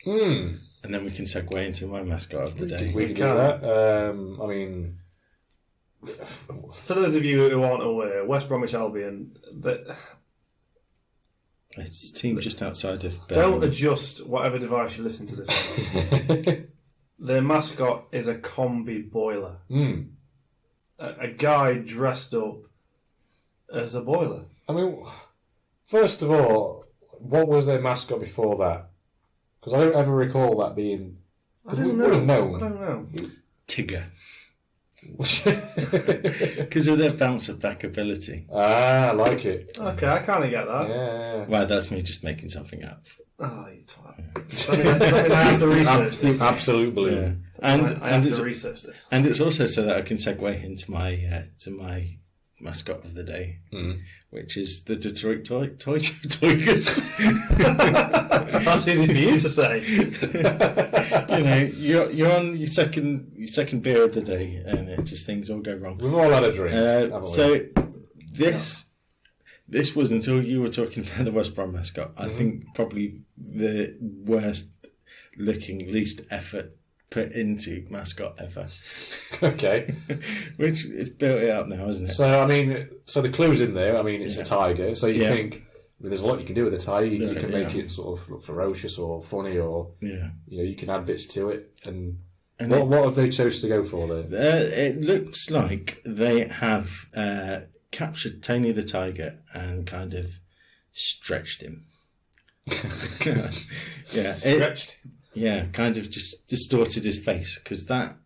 Speaker 4: Mm.
Speaker 2: And then we can segue into my mascot of the day.
Speaker 4: We can do that. I mean,
Speaker 3: For those of you who aren't aware, West Bromwich Albion,
Speaker 2: It's a team just outside of
Speaker 3: don't
Speaker 2: Birmingham.
Speaker 3: adjust whatever device you listen to this on. Their mascot is a combi boiler.
Speaker 4: mm.
Speaker 3: A guy dressed up as a boiler.
Speaker 4: I mean, first of all, what was their mascot before that? Because I don't ever recall that being.
Speaker 3: I
Speaker 4: Because we
Speaker 3: don't
Speaker 4: would have
Speaker 3: know.
Speaker 4: known.
Speaker 3: I don't know.
Speaker 2: Tigger. Because of their bounce back ability.
Speaker 4: I like it.
Speaker 3: Okay, I kind of get that.
Speaker 4: Yeah.
Speaker 2: Well, that's me just making something up.
Speaker 3: Oh, you twat. I have to research this.
Speaker 4: Absolute blue.
Speaker 2: And
Speaker 3: I have
Speaker 2: it's,
Speaker 3: to research this.
Speaker 2: and it's also so that I can segue into my to my mascot of the day, which is the Detroit Tigers.
Speaker 3: That's easy for you to say.
Speaker 2: You know, you're on your second beer of the day, and it just things all go wrong.
Speaker 4: We've all had a drink. haven't we?
Speaker 2: So this was until you were talking about the West Brom mascot. I think probably the worst looking, least effort put into mascot ever.
Speaker 4: Okay.
Speaker 2: Which is built it up now, isn't it?
Speaker 4: So, I mean, the clue's in there. I mean, it's a tiger. So you
Speaker 2: Yeah.
Speaker 4: think there's a lot you can do with a tiger. You can make
Speaker 2: Yeah.
Speaker 4: it sort of look ferocious or funny, or
Speaker 2: Yeah.
Speaker 4: you can add bits to it. And
Speaker 2: And
Speaker 4: what have they chose to go for there?
Speaker 2: it looks like they have captured Tony the Tiger and kind of stretched him. Yeah,
Speaker 3: Stretched.
Speaker 2: yeah, kind of just distorted his face because that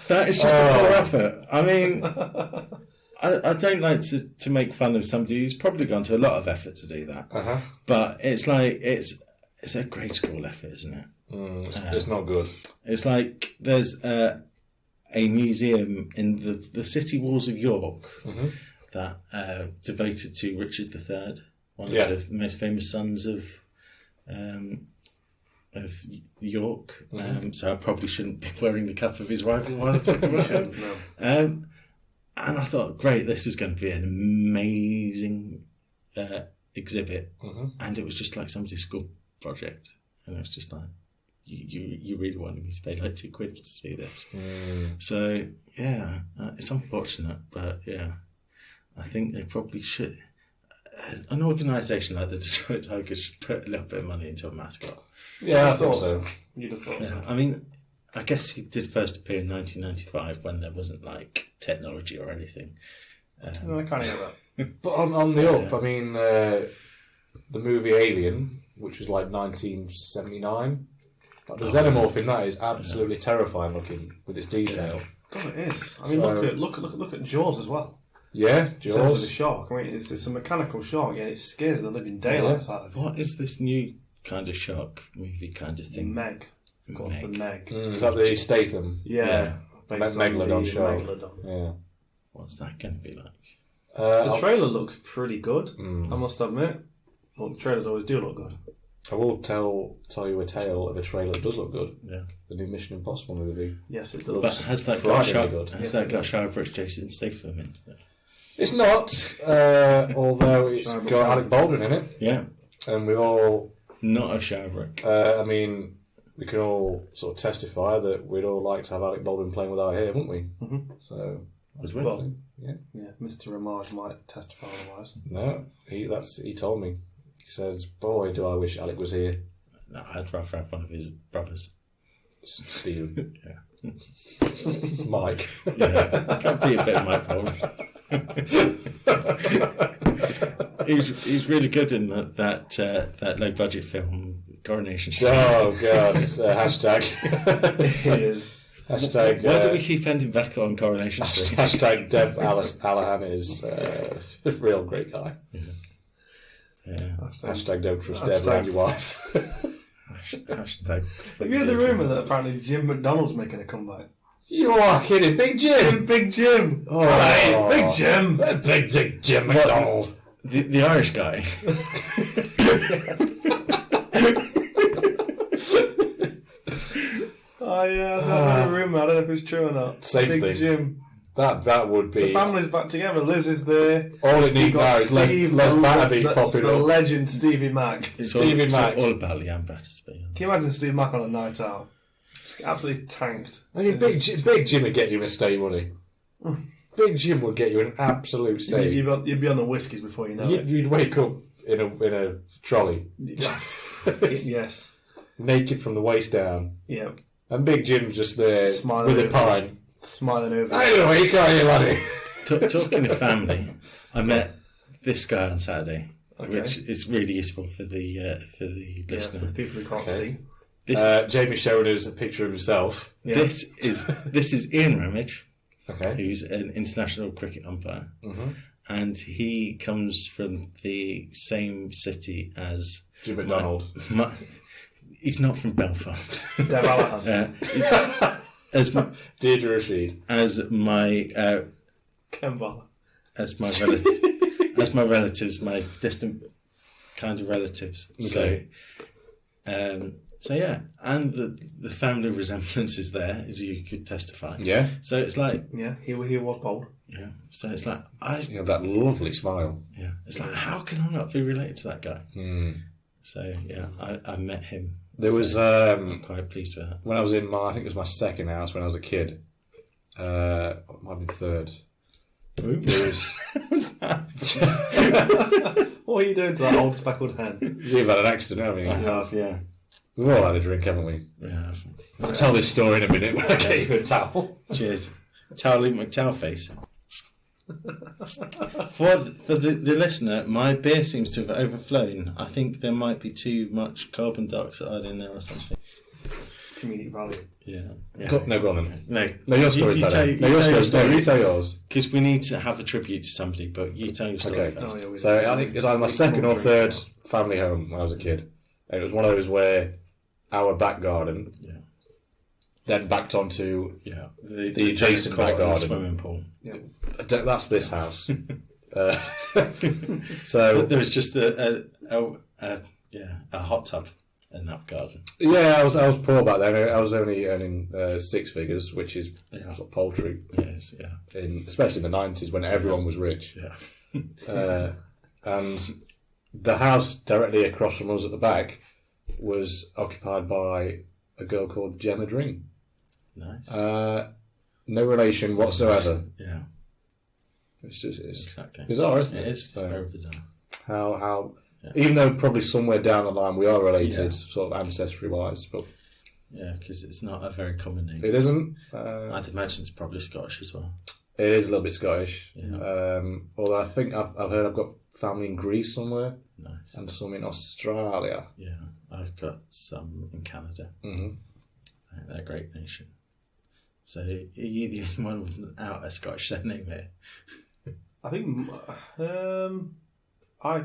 Speaker 2: that is just a poor effort. I mean, I don't like to make fun of somebody who's probably gone to a lot of effort to do that, but it's like it's a grade school effort, isn't it?
Speaker 4: It's not good.
Speaker 2: It's like there's a museum in the city walls of York that devoted to Richard III, one of the most famous sons of York. So I probably shouldn't be wearing the cap of his rival while I'm talking about him.
Speaker 3: No.
Speaker 2: And I thought, great, this is going to be an amazing exhibit. And it was just like somebody's school project. And it was just like, you really wanted me to pay like £2 to see this. So, yeah, it's unfortunate, but yeah, I think they probably should. An organisation like the Detroit Tigers should put a little bit of money into a mascot.
Speaker 4: Yeah, I thought so.
Speaker 3: You'd have thought so.
Speaker 2: Yeah, I mean, I guess he did first appear in 1995 when there wasn't like technology or anything.
Speaker 3: No, I kind of get that.
Speaker 4: But on the up, I mean, the movie Alien, which was like 1979, like the xenomorph in that is absolutely terrifying looking with its detail.
Speaker 3: God, it is. I mean,
Speaker 4: So-
Speaker 3: look at Jaws as well.
Speaker 4: Yeah,
Speaker 3: In terms of the
Speaker 4: Jaws.
Speaker 3: shark, I mean, it's a mechanical shark. Yeah, it scares the living daylights out of you.
Speaker 2: What is this new kind of shark movie kind of thing?
Speaker 3: Meg. It's called
Speaker 2: Meg.
Speaker 3: the Meg.
Speaker 4: Is that the Statham?
Speaker 3: Yeah. Based on
Speaker 4: Megalodon
Speaker 3: the
Speaker 4: shark.
Speaker 3: Megalodon.
Speaker 4: Yeah.
Speaker 2: What's that going to be like?
Speaker 3: The trailer looks pretty good, I must admit. Well, the trailers always do look good.
Speaker 4: I will tell you a tale of a trailer that does look good.
Speaker 2: Yeah.
Speaker 4: The new Mission Impossible movie.
Speaker 3: Yes, it
Speaker 2: But
Speaker 3: does.
Speaker 2: has that got
Speaker 4: frighteningly
Speaker 2: shark?
Speaker 4: good.
Speaker 2: Has that got Sharbrooks Jason Statham in?
Speaker 4: It's not, although it's
Speaker 3: Sorry,
Speaker 4: got Alec Baldwin in it,
Speaker 2: Yeah,
Speaker 4: and we all.
Speaker 2: not a Sharbrook.
Speaker 4: I mean, we can all sort of testify that we'd all like to have Alec Baldwin playing with our hair, wouldn't we? So,
Speaker 2: Was
Speaker 3: Well,
Speaker 4: yeah.
Speaker 3: yeah, Mr. Ramage might testify otherwise.
Speaker 4: No, he told me. He says, "Boy, do I wish Alec was here."
Speaker 2: No, I'd rather have one of his brothers.
Speaker 4: Steve,
Speaker 2: Yeah,
Speaker 4: Mike.
Speaker 2: yeah, can't be a bit of my problem. He's really good in that low budget film Coronation Street.
Speaker 4: Oh God! Hashtag.
Speaker 3: He is.
Speaker 4: Hashtag.
Speaker 2: Why do we keep ending back on Coronation Street?
Speaker 4: Hashtag Dev Allahan is a real great guy.
Speaker 2: Yeah.
Speaker 4: Hashtag don't trust Dev around your wife.
Speaker 2: Hashtag.
Speaker 3: Have you heard the rumour that apparently Jim McDonald's making a comeback?
Speaker 4: You are kidding, Big Jim.
Speaker 3: Big Jim!
Speaker 4: Oh,
Speaker 3: Hey, Big Jim!
Speaker 4: Big Jim McDonald.
Speaker 2: The Irish guy.
Speaker 3: Oh yeah, I've heard a rumour. I don't know if it's true or not.
Speaker 4: Same
Speaker 3: Big
Speaker 4: thing.
Speaker 3: Jim.
Speaker 4: That would be...
Speaker 3: The family's back together. Liz is there.
Speaker 4: All it needs
Speaker 3: You've got
Speaker 4: now is Les Batterby popping
Speaker 3: the
Speaker 4: up.
Speaker 3: legend Stevie Mac.
Speaker 2: It's
Speaker 4: Stevie
Speaker 2: all,
Speaker 4: Mac.
Speaker 2: It's all about Leanne Battersby.
Speaker 3: Can you imagine Steve Mac on a night out? Absolutely tanked.
Speaker 4: I mean, Big Jim would get you in a state, wouldn't he? Big Jim would get you in an absolute state.
Speaker 3: You'd be on the whiskies before you know it.
Speaker 4: You'd wake up in a trolley,
Speaker 3: Yes.
Speaker 4: naked from the waist down,
Speaker 3: Yeah.
Speaker 4: and Big Jim's just there
Speaker 3: Smiling
Speaker 4: with a
Speaker 3: over
Speaker 4: pine.
Speaker 3: Smiling over.
Speaker 4: I don't know where you are, you laddie.
Speaker 2: Talking of family, I met this guy on Saturday,
Speaker 3: Okay.
Speaker 2: which is really useful for the
Speaker 3: Yeah, for
Speaker 2: listener.
Speaker 3: the people who can't
Speaker 4: Okay.
Speaker 3: see.
Speaker 2: This,
Speaker 4: Jamie showed us a picture of himself.
Speaker 3: Yeah.
Speaker 2: this is Ian Ramage,
Speaker 4: Okay.
Speaker 2: who's an international cricket umpire,
Speaker 4: Mm-hmm.
Speaker 2: and he comes from the same city as
Speaker 4: Jim McDonald.
Speaker 2: he's not from Belfast.
Speaker 3: Dev Allahan.
Speaker 2: As my,
Speaker 4: Deirdre Rashid.
Speaker 2: as my
Speaker 3: Ken Bala.
Speaker 2: as my relative, as my relatives, my distant kind of relatives.
Speaker 4: Okay.
Speaker 2: So yeah, and the family resemblance is there, as you could testify.
Speaker 4: Yeah.
Speaker 2: So it's like,
Speaker 3: Yeah, he was bold.
Speaker 2: yeah. So it's like
Speaker 4: You have that lovely smile.
Speaker 2: yeah. It's like, how can I not be related to that guy?
Speaker 4: Hmm.
Speaker 2: So yeah, I met him.
Speaker 4: There was
Speaker 2: I'm quite pleased with that.
Speaker 4: when I was in I think it was my second house when I was a kid. It might be third. There was
Speaker 3: What are you doing to that old speckled hen?
Speaker 4: You've had an accident, haven't you?
Speaker 2: I have, yeah.
Speaker 4: We've all had a drink, haven't we?
Speaker 2: Yeah.
Speaker 4: I'll tell this story in a minute when I get you a towel.
Speaker 2: Cheers. Towel McTowel face. For the listener, my beer seems to have overflown. I think there might be too much carbon dioxide in there or something.
Speaker 3: Community value.
Speaker 2: Yeah.
Speaker 4: No, go on then.
Speaker 2: No,
Speaker 4: Your story's
Speaker 2: you
Speaker 4: better.
Speaker 2: tell-
Speaker 4: No,
Speaker 2: you
Speaker 4: your
Speaker 2: tell
Speaker 4: story's
Speaker 2: your
Speaker 4: better. You
Speaker 2: story.
Speaker 4: tell yours.
Speaker 2: Because we need to have a tribute to somebody, but you tell your story
Speaker 4: Okay.
Speaker 2: first.
Speaker 3: Oh, yeah, we-
Speaker 4: So I think it was either my second or third family home when I was a kid. And it was one of those where our back garden
Speaker 2: Yeah.
Speaker 4: then backed onto...
Speaker 2: Yeah.
Speaker 4: The
Speaker 2: tennis
Speaker 4: adjacent
Speaker 2: court
Speaker 4: back
Speaker 2: and the
Speaker 4: garden.
Speaker 2: swimming pool.
Speaker 4: That's this house. So...
Speaker 2: There was just a hot tub in that garden.
Speaker 4: Yeah, I was poor back then. I was only earning six figures, which is
Speaker 2: Yeah.
Speaker 4: sort of paltry,
Speaker 2: Yes, yeah.
Speaker 4: especially in the 90s when everyone was rich.
Speaker 2: Yeah.
Speaker 4: And the house directly across from us at the back was occupied by a girl called Gemma Dring.
Speaker 2: Nice.
Speaker 4: No relation whatsoever.
Speaker 2: Yeah.
Speaker 4: It's
Speaker 2: Exactly.
Speaker 4: bizarre, isn't it?
Speaker 2: It is. It's
Speaker 4: So
Speaker 2: very bizarre.
Speaker 4: how
Speaker 2: Yeah.
Speaker 4: even though probably somewhere down the line we are related,
Speaker 2: Yeah.
Speaker 4: sort of ancestry-wise, but
Speaker 2: Yeah, because it's not a very common name.
Speaker 4: it isn't.
Speaker 2: I'd imagine it's probably Scottish as well.
Speaker 4: It is a little bit Scottish.
Speaker 2: Yeah.
Speaker 4: Although I think I've heard I've got family in Greece somewhere
Speaker 2: Nice.
Speaker 4: and some in Australia.
Speaker 2: Yeah, I've got some in Canada.
Speaker 4: Mm-hmm.
Speaker 2: They're a great nation. So are you the only one without a Scottish surname here?
Speaker 3: I think I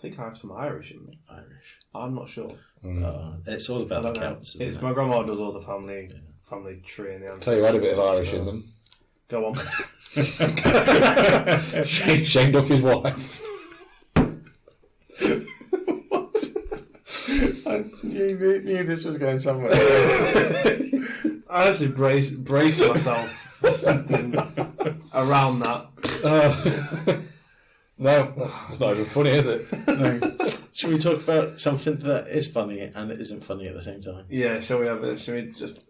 Speaker 3: think I have some Irish in me.
Speaker 2: Irish.
Speaker 3: I'm not sure.
Speaker 2: It's all about
Speaker 3: I
Speaker 2: the
Speaker 3: don't know.
Speaker 2: Celts. isn't
Speaker 3: It's
Speaker 2: it?
Speaker 3: my grandma does all the family tree and the ancestors.
Speaker 4: Tell you, I had a bit of
Speaker 3: stuff,
Speaker 4: Irish
Speaker 3: so-
Speaker 4: in them.
Speaker 3: Go on.
Speaker 4: Shane Duffy's wife.
Speaker 2: I knew this was going somewhere.
Speaker 3: I actually braced myself for something around that.
Speaker 4: No, that's not even funny, is it?
Speaker 2: No. Should we talk about something that is funny and it isn't funny at the same time?
Speaker 3: Yeah, shall we just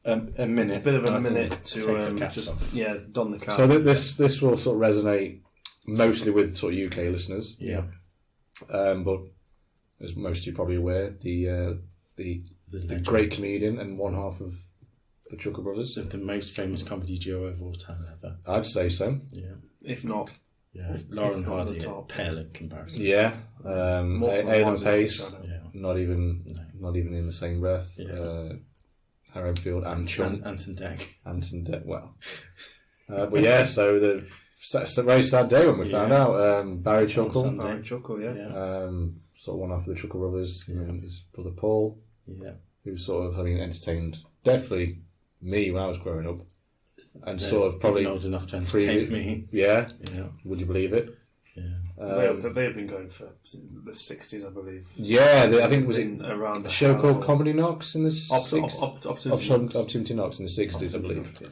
Speaker 2: A minute.
Speaker 3: a bit of a
Speaker 2: I can
Speaker 3: minute
Speaker 2: take
Speaker 3: to
Speaker 2: the caps
Speaker 3: just
Speaker 2: off.
Speaker 3: don the cap.
Speaker 4: So this will sort of resonate mostly with sort of UK listeners.
Speaker 2: Yeah.
Speaker 4: But as most of you are probably aware, the
Speaker 2: legend
Speaker 4: great comedian and one half of the Chuckle Brothers.
Speaker 2: of the most famous comedy duo of all time ever.
Speaker 4: I'd say so.
Speaker 2: Yeah.
Speaker 3: if not,
Speaker 2: Yeah. Lauren
Speaker 3: If not
Speaker 2: Hardy
Speaker 3: the
Speaker 2: at
Speaker 3: top.
Speaker 2: pale in comparison.
Speaker 4: Yeah.
Speaker 3: More than
Speaker 4: Aidan
Speaker 3: one
Speaker 4: Pace,
Speaker 3: is the shadow.
Speaker 2: Yeah.
Speaker 4: not even in the same breath.
Speaker 2: Yeah.
Speaker 4: Harry Enfield and Chum.
Speaker 2: Anton Deck.
Speaker 4: Anton Deck. Well, but yeah. So it's a very sad day when we found out. Barry Chuckle,
Speaker 2: Sunday.
Speaker 3: Barry Chuckle, yeah.
Speaker 2: Yeah.
Speaker 4: sort of one half of the Chuckle Brothers,
Speaker 2: Yeah.
Speaker 4: and his brother Paul,
Speaker 2: Yeah.
Speaker 4: who sort of having entertained definitely me when I was growing up, and
Speaker 2: There's
Speaker 4: sort of probably
Speaker 2: even old enough to entertain me.
Speaker 4: Yeah.
Speaker 2: Yeah.
Speaker 4: Would you believe it?
Speaker 2: Yeah.
Speaker 3: They have been going for the 60s, I believe.
Speaker 4: I think was it
Speaker 3: In around
Speaker 4: a show called Comedy Knocks in the 60s?
Speaker 3: Opportunity
Speaker 4: Opportunity Knocks in the 60s, I believe.
Speaker 2: Yeah.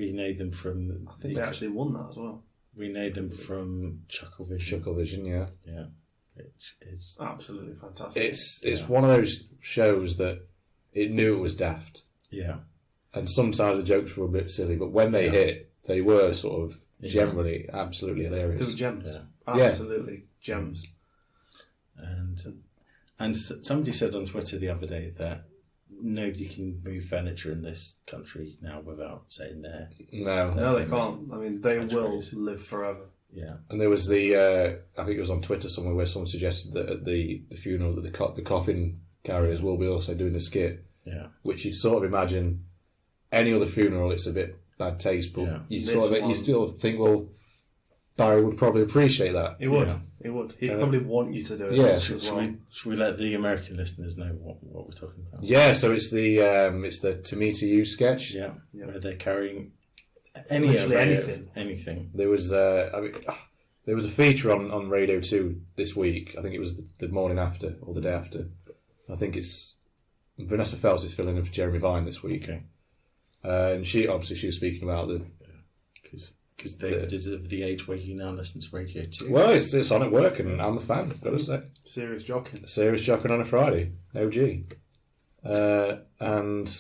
Speaker 2: We know them from.
Speaker 3: I think they actually won that as well.
Speaker 2: We know them from Chucklevision.
Speaker 4: Chucklevision, yeah.
Speaker 2: Yeah, which is
Speaker 3: absolutely fantastic.
Speaker 4: It's one of those shows that it knew it was daft.
Speaker 2: Yeah.
Speaker 4: And sometimes the jokes were a bit silly, but when they hit, they were sort of generally absolutely hilarious.
Speaker 3: They were gems.
Speaker 2: Yeah.
Speaker 3: Absolutely gems.
Speaker 2: And somebody said on Twitter the other day that nobody can move furniture in this country now without saying their.
Speaker 3: No, they can't. I mean, they will live forever.
Speaker 2: Yeah.
Speaker 4: And there was I think it was on Twitter somewhere where someone suggested that at the funeral that the coffin carriers will be also doing a skit.
Speaker 2: Yeah.
Speaker 4: Which you'd sort of imagine any other funeral, it's a bit bad taste, but you still think, well, Barry would probably appreciate that.
Speaker 3: He would. He would. He'd probably want you to do it.
Speaker 4: Yeah.
Speaker 2: Should we let the American listeners know what we're talking about?
Speaker 4: Yeah. So it's the To Me to You sketch.
Speaker 2: Yeah. Where they're carrying anything.
Speaker 4: There was there was a feature on Radio 2 this week. I think it was the morning after or the day after. I think it's Vanessa Feltz is filling in for Jeremy Vine this week.
Speaker 2: Okay.
Speaker 4: And she was speaking about
Speaker 2: because David is of the age where he now listens to Radio 2.
Speaker 4: Well, it's on at work, and I'm a fan. I've got to say,
Speaker 3: serious
Speaker 4: jocking on a Friday. OG. And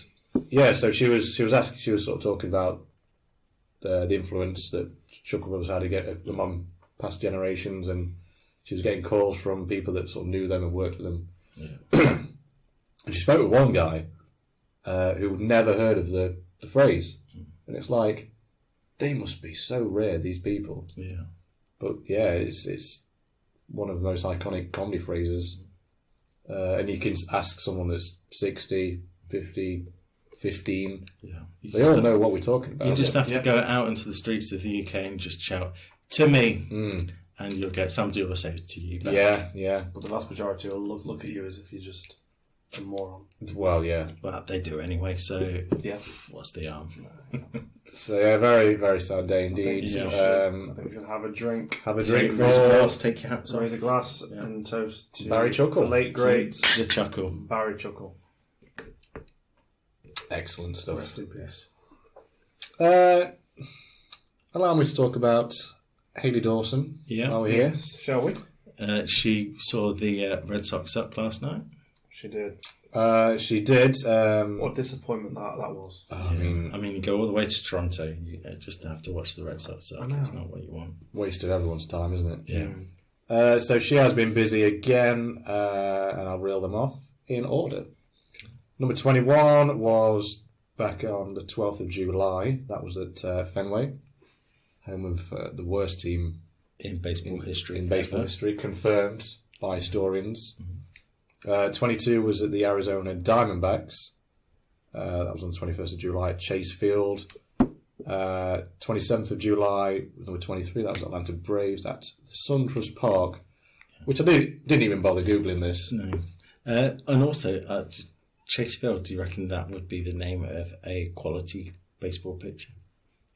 Speaker 4: yeah, so she was sort of talking about the influence that Chuckle Brothers had to get among past generations, and she was getting calls from people that sort of knew them and worked with them.
Speaker 2: Yeah.
Speaker 4: And she spoke with one guy who'd never heard of the phrase, and it's like, they must be so rare, these people.
Speaker 2: Yeah.
Speaker 4: But yeah, it's one of the most iconic comedy phrases, and you can ask someone that's 60, 50, 15.
Speaker 2: Yeah.
Speaker 4: They all know what we're talking about.
Speaker 2: You just have to go out into the streets of the UK and just shout, "To me," and you'll get somebody will say it to you back.
Speaker 4: Yeah.
Speaker 3: But the vast majority will look at you as if you're just a moron.
Speaker 4: Well, yeah.
Speaker 2: Well, they do anyway, so
Speaker 3: yeah.
Speaker 2: What's the harm?
Speaker 4: So yeah, very, very sad day indeed.
Speaker 3: I think we should have a drink.
Speaker 4: Have a drink.
Speaker 2: Raise a glass, take your hats off.
Speaker 3: Raise a glass and toast to
Speaker 4: Barry Chuckle.
Speaker 3: The late great
Speaker 2: the Chuckle.
Speaker 3: Barry Chuckle.
Speaker 4: Excellent stuff.
Speaker 3: Rest in peace.
Speaker 4: Allow me to talk about Hayley Dawson.
Speaker 2: Yeah.
Speaker 4: While we're here.
Speaker 3: Shall we?
Speaker 2: She saw the Red Sox up last night.
Speaker 3: She did.
Speaker 4: She did.
Speaker 3: What disappointment that was.
Speaker 2: I mean, you go all the way to Toronto just to have to watch the Red Sox up. It's not what you want.
Speaker 4: Waste of everyone's time, isn't it?
Speaker 2: Yeah.
Speaker 4: So she has been busy again, and I'll reel them off in order. Number 21 was back on the 12th of July. That was at Fenway, home of the worst team
Speaker 2: in baseball history.
Speaker 4: In baseball history, confirmed by historians. 22 was at the Arizona Diamondbacks. That was on the 21st of July at Chase Field. 27th of July, number 23, that was Atlanta Braves at SunTrust Park, which I didn't even bother Googling this.
Speaker 2: No. And also, Chase Field, do you reckon that would be the name of a quality baseball pitcher?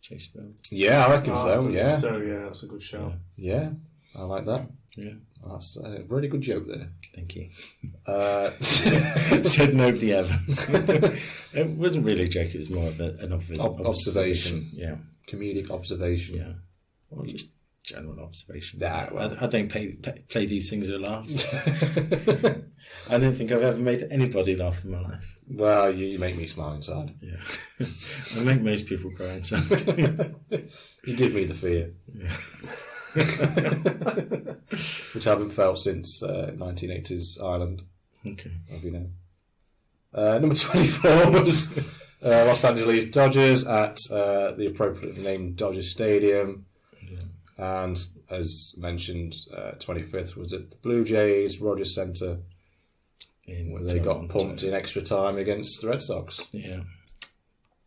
Speaker 2: Chase Field?
Speaker 4: Yeah, I reckon so, yeah.
Speaker 3: So, yeah, that's a good show.
Speaker 4: Yeah, I like that.
Speaker 2: Yeah.
Speaker 4: That's a really good joke there.
Speaker 2: Thank you. Said nobody ever. It wasn't really a joke, it was more of an
Speaker 4: observation.
Speaker 2: Yeah.
Speaker 4: Comedic observation.
Speaker 2: Yeah. Or just general observation.
Speaker 4: Nah, well.
Speaker 2: I don't play these things with laughs. I don't think I've ever made anybody laugh in my life.
Speaker 4: Well, you make me smile inside.
Speaker 2: Yeah. I make most people cry inside.
Speaker 4: You give me the fear.
Speaker 2: Yeah.
Speaker 4: Which I haven't felt since 1980s Ireland.
Speaker 2: Okay.
Speaker 4: As we know. Number 24 was Los Angeles Dodgers at the appropriately named Dodger Stadium. Yeah. And as mentioned, 25th was at the Blue Jays, Rogers Centre, where they got pumped in extra time against the Red Sox.
Speaker 2: Yeah.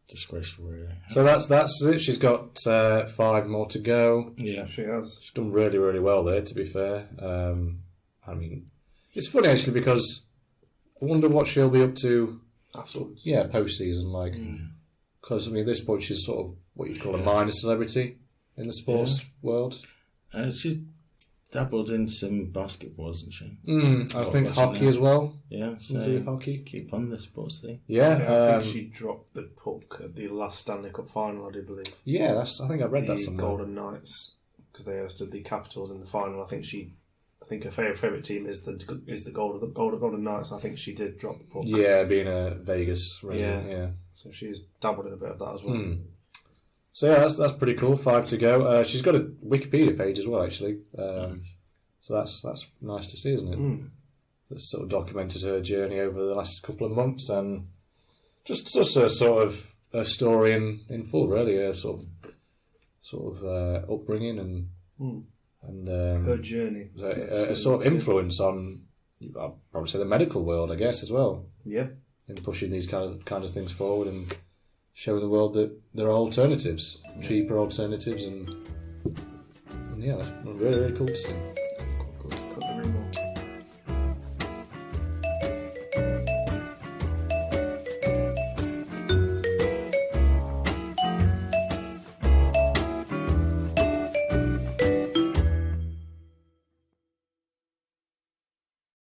Speaker 2: Disgraceful, really.
Speaker 4: So that's it. She's got 5 more to go.
Speaker 3: Yeah, she has.
Speaker 4: She's done really, really well there, to be fair. I mean, it's funny actually because I wonder what she'll be up to
Speaker 3: afterwards.
Speaker 4: Yeah, post-season, like. Because, I mean, at this point she's sort of what you'd call a minor celebrity in the sports world.
Speaker 2: She's dabbled in some basketball, hasn't she?
Speaker 4: I think hockey as well.
Speaker 2: Yeah,
Speaker 4: So hockey.
Speaker 2: Keep on the sports thing.
Speaker 4: Yeah,
Speaker 3: I think she dropped the puck at the last Stanley Cup final, I do believe.
Speaker 4: Yeah, I think I read that somewhere.
Speaker 3: Golden Knights, because they hosted the Capitals in the final. I think her favourite team is the Golden Knights. I think she did drop the puck.
Speaker 4: Yeah, being a Vegas resident. Yeah.
Speaker 3: So she's dabbled in a bit of that as well.
Speaker 4: So yeah, that's pretty cool. 5 to go. She's got a Wikipedia page as well, actually. So that's nice to see, isn't it? That's sort of documented her journey over the last couple of months, and just a sort of a story in full, really. A sort of upbringing and
Speaker 3: her journey.
Speaker 4: A sort of influence on, I'll probably say, the medical world, I guess, as well.
Speaker 3: Yeah.
Speaker 4: In pushing these kind of things forward and showing the world that there are alternatives, cheaper alternatives, and yeah, that's really, really cool to see.